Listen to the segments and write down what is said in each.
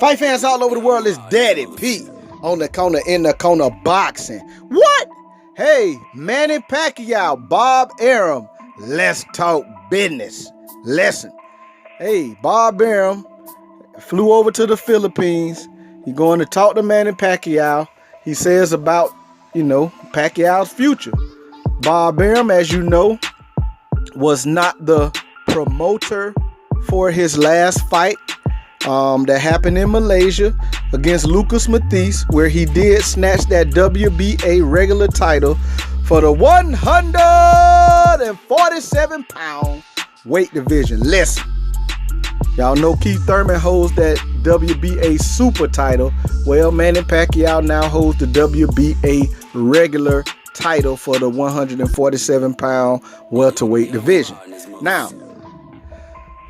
Fight fans all over the world, it's Daddy P on the corner, in the corner boxing. What? Hey, Manny Pacquiao Bob Arum, let's talk business. Listen. Hey, Bob Arum flew over to the Philippines. He's going to talk to Manny Pacquiao. He says about, Pacquiao's future. Bob Arum, as you know, was not the promoter for his last fight that happened in Malaysia against Lucas Mathis, where he did snatch that WBA regular title for the 147-pound weight division. Listen, y'all know Keith Thurman holds that WBA super title. Well, Manny Pacquiao now holds the WBA regular title for the 147-pound welterweight division. Now,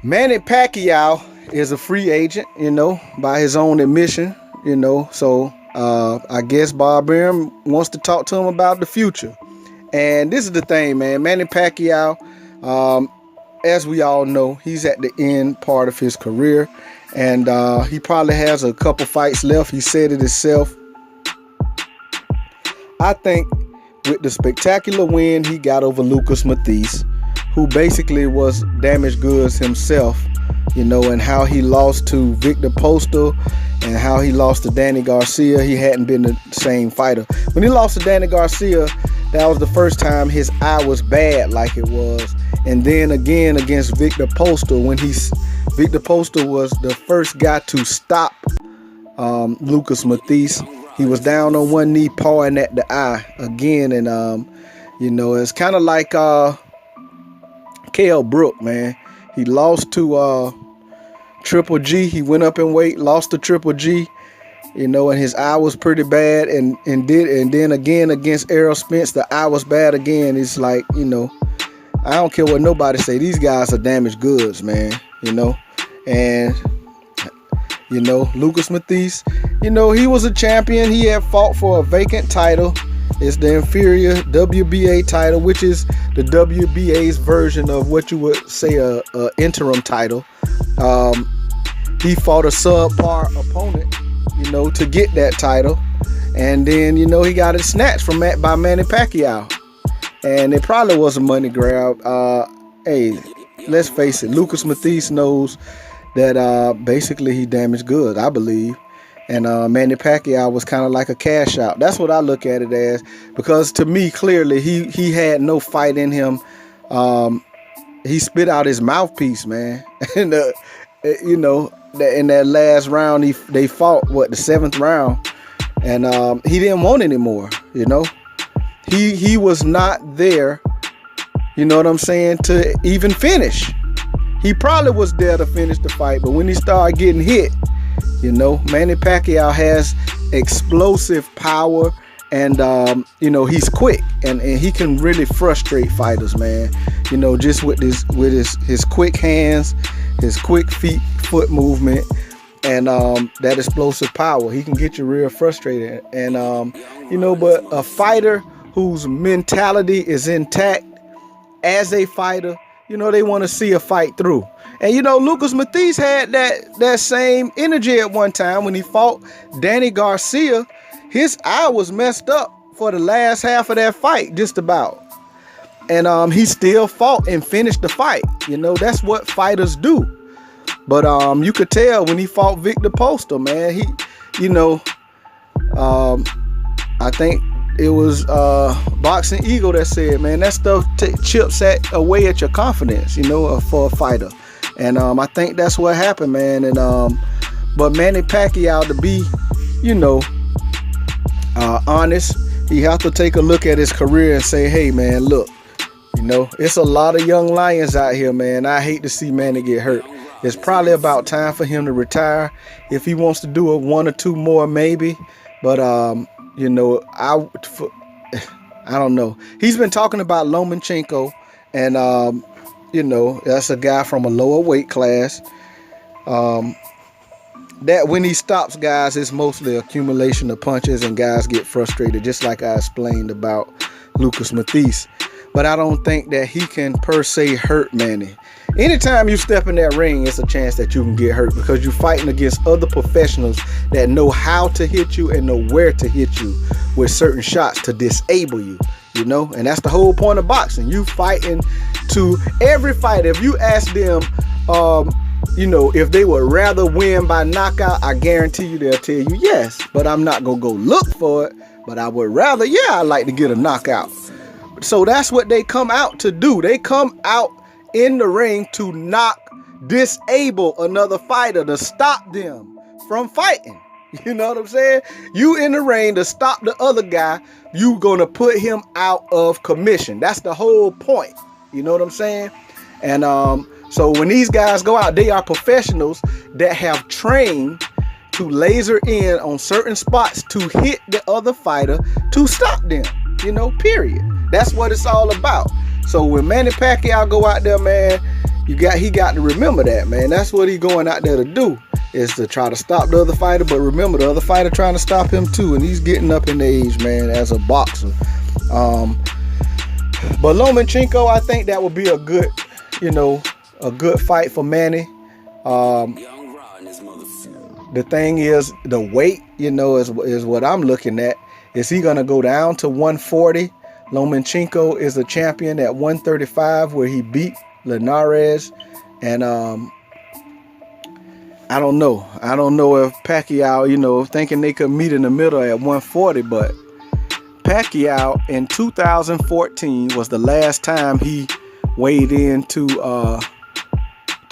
Manny Pacquiao is a free agent, by his own admission, so I guess Bob Arum wants to talk to him about the future. And this is the thing, man. Manny Pacquiao, as we all know, he's at the end part of his career, and he probably has a couple fights left. He said it himself. I think with the spectacular win he got over Lucas Mathis, who basically was damaged goods himself, and how he lost to Victor Postol and how he lost to Danny Garcia. He hadn't been the same fighter. When he lost to Danny Garcia, that was the first time his eye was bad like it was. And then again against Victor Postol, when Victor Postol was the first guy to stop Lucas Mathis. He was down on one knee, pawing at the eye again. And, it's kind of like Kell Brook, man. He lost to Triple G. He went up in weight, lost to Triple G, and his eye was pretty bad. And then again against Errol Spence, the eye was bad again. It's like, I don't care what nobody say. These guys are damaged goods, man, And, Lucas Mathis, he was a champion. He had fought for a vacant title. It's the inferior WBA title, which is the WBA's version of what you would say a interim title. He fought a subpar opponent, to get that title. And then, he got it snatched by Manny Pacquiao. And it probably was a money grab. Hey, let's face it, Lucas Mathis knows that basically he damaged goods, I believe. And Manny Pacquiao was kind of like a cash out. That's what I look at it as, because to me, clearly, he had no fight in him. He spit out his mouthpiece, man. And in that last round, they fought the 7th round, and he didn't want anymore. He was not there. You know what I'm saying? To even finish. He probably was there to finish the fight, but when he started getting hit, Manny Pacquiao has explosive power, and he's quick, and he can really frustrate fighters, man. Just with his quick hands, his quick foot movement, and that explosive power. He can get you real frustrated. And but a fighter whose mentality is intact as a fighter, they want to see a fight through. And Lucas Mathis had that same energy at one time when he fought Danny Garcia. His eye was messed up for the last half of that fight, just about. And he still fought and finished the fight. That's what fighters do. But you could tell when he fought Victor Postol, man, I think it was Boxing Eagle that said, man, that stuff chips away at your confidence, for a fighter. And I think that's what happened, man. And but Manny Pacquiao, to be, honest, he have to take a look at his career and say, hey, man, look, it's a lot of young lions out here, man. I hate to see Manny get hurt. It's probably about time for him to retire. If he wants to do one or two more, maybe. But I don't know. He's been talking about Lomachenko, and that's a guy from a lower weight class. That when he stops guys, it's mostly accumulation of punches, and guys get frustrated, just like I explained about Lucas Mathis. But I don't think that he can per se hurt Manny. Anytime you step in that ring, it's a chance that you can get hurt because you're fighting against other professionals that know how to hit you and know where to hit you with certain shots to disable you, you know? And that's the whole point of boxing. You fighting to every fight. If you ask them, you know, if they would rather win by knockout, I guarantee you they'll tell you yes, but I'm not going to go look for it. But I would rather, yeah, I'd like to get a knockout. So that's what they come out to do. They come out in the ring to disable another fighter, to stop them from fighting. You know what I'm saying? You in the ring to stop the other guy, you gonna put him out of commission. That's the whole point. You know what I'm saying? And so when these guys go out, they are professionals that have trained to laser in on certain spots to hit the other fighter to stop them, you know, period. That's what it's all about. So when Manny Pacquiao go out there, man, he got to remember that, man. That's what he's going out there to do, is to try to stop the other fighter. But remember, the other fighter trying to stop him too, and he's getting up in age, man, as a boxer. But Lomachenko, I think that would be a good, you know, a good fight for Manny. The thing is, the weight, you know, is what I'm looking at. Is he going to go down to 140? Lomachenko is a champion at 135, where he beat Linares. And I don't know. I don't know if Pacquiao, you know, thinking they could meet in the middle at 140. But Pacquiao in 2014 was the last time he weighed in to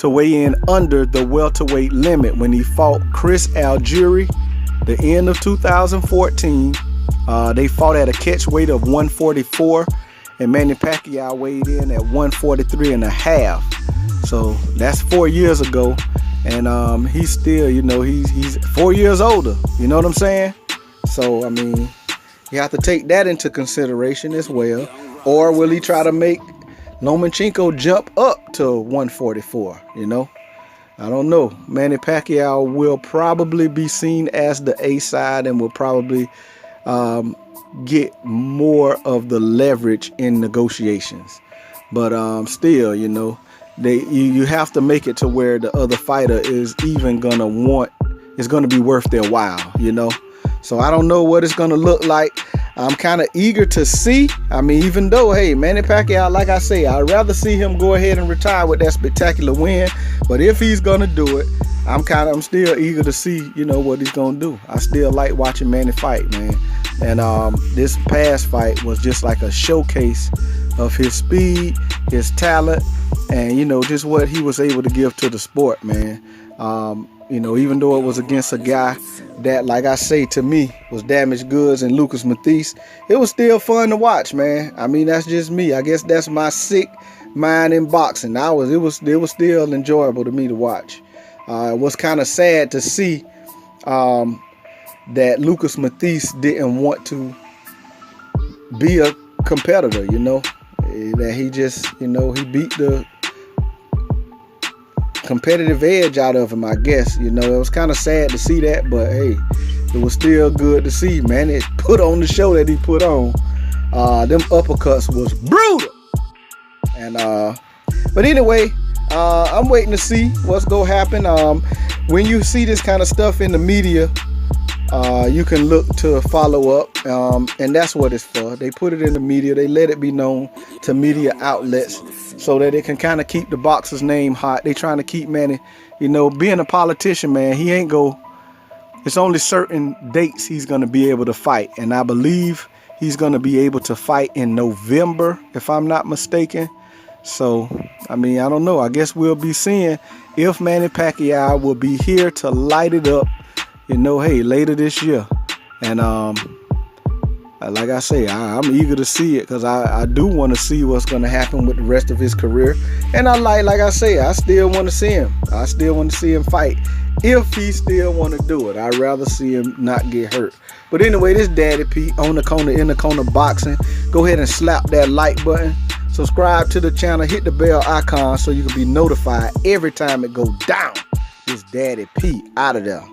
weigh in under the welterweight limit, when he fought Chris Algieri, the end of 2014. They fought at a catch weight of 144, and Manny Pacquiao weighed in at 143 and a half. So that's 4 years ago, and he's still, you know, he's 4 years older. You know what I'm saying? So I mean, you have to take that into consideration as well. Or will he try to make Lomachenko jump up to 144, you know? I don't know. Manny Pacquiao will probably be seen as the A side and will probably get more of the leverage in negotiations. But still, you know, you have to make it to where the other fighter is even gonna be worth their while, you know? So I don't know what it's gonna look like. I'm kind of eager to see. I mean, even though, hey, Manny Pacquiao, like I say, I'd rather see him go ahead and retire with that spectacular win. But if he's gonna do it, I'm still eager to see, you know, what he's gonna do. I still like watching Manny fight, man. And this past fight was just like a showcase of his speed, his talent, and, you know, just what he was able to give to the sport, man. You know, even though it was against a guy that, like I say, to me, was damaged goods and Lucas Matthys, it was still fun to watch, man. I mean, that's just me. I guess that's my sick mind in boxing. It was still enjoyable to me to watch. It was kind of sad to see that Lucas Matthys didn't want to be a competitor, you know, that he just, you know, he beat the competitive edge out of him, I guess. You know, it was kind of sad to see that, but hey, it was still good to see, man. It put on the show that he put on. Them uppercuts was brutal. And but anyway, I'm waiting to see what's gonna happen. When you see this kind of stuff in the media, you can look to follow up, and that's what it's for. They put it in the media. They let it be known to media outlets so that it can kind of keep the boxer's name hot. They trying to keep Manny, you know, being a politician, man, he ain't it's only certain dates he's going to be able to fight. And I believe he's going to be able to fight in November, if I'm not mistaken. So, I mean, I don't know. I guess we'll be seeing if Manny Pacquiao will be here to light it up, you know, hey, later this year. And like I say, I'm eager to see it, because I do want to see what's going to happen with the rest of his career. And like I say, I still want to see him. I still want to see him fight if he still want to do it. I'd rather see him not get hurt. But anyway, this Daddy Pete on the corner, in the corner boxing. Go ahead and slap that like button. Subscribe to the channel. Hit the bell icon so you can be notified every time it goes down. This Daddy Pete out of there.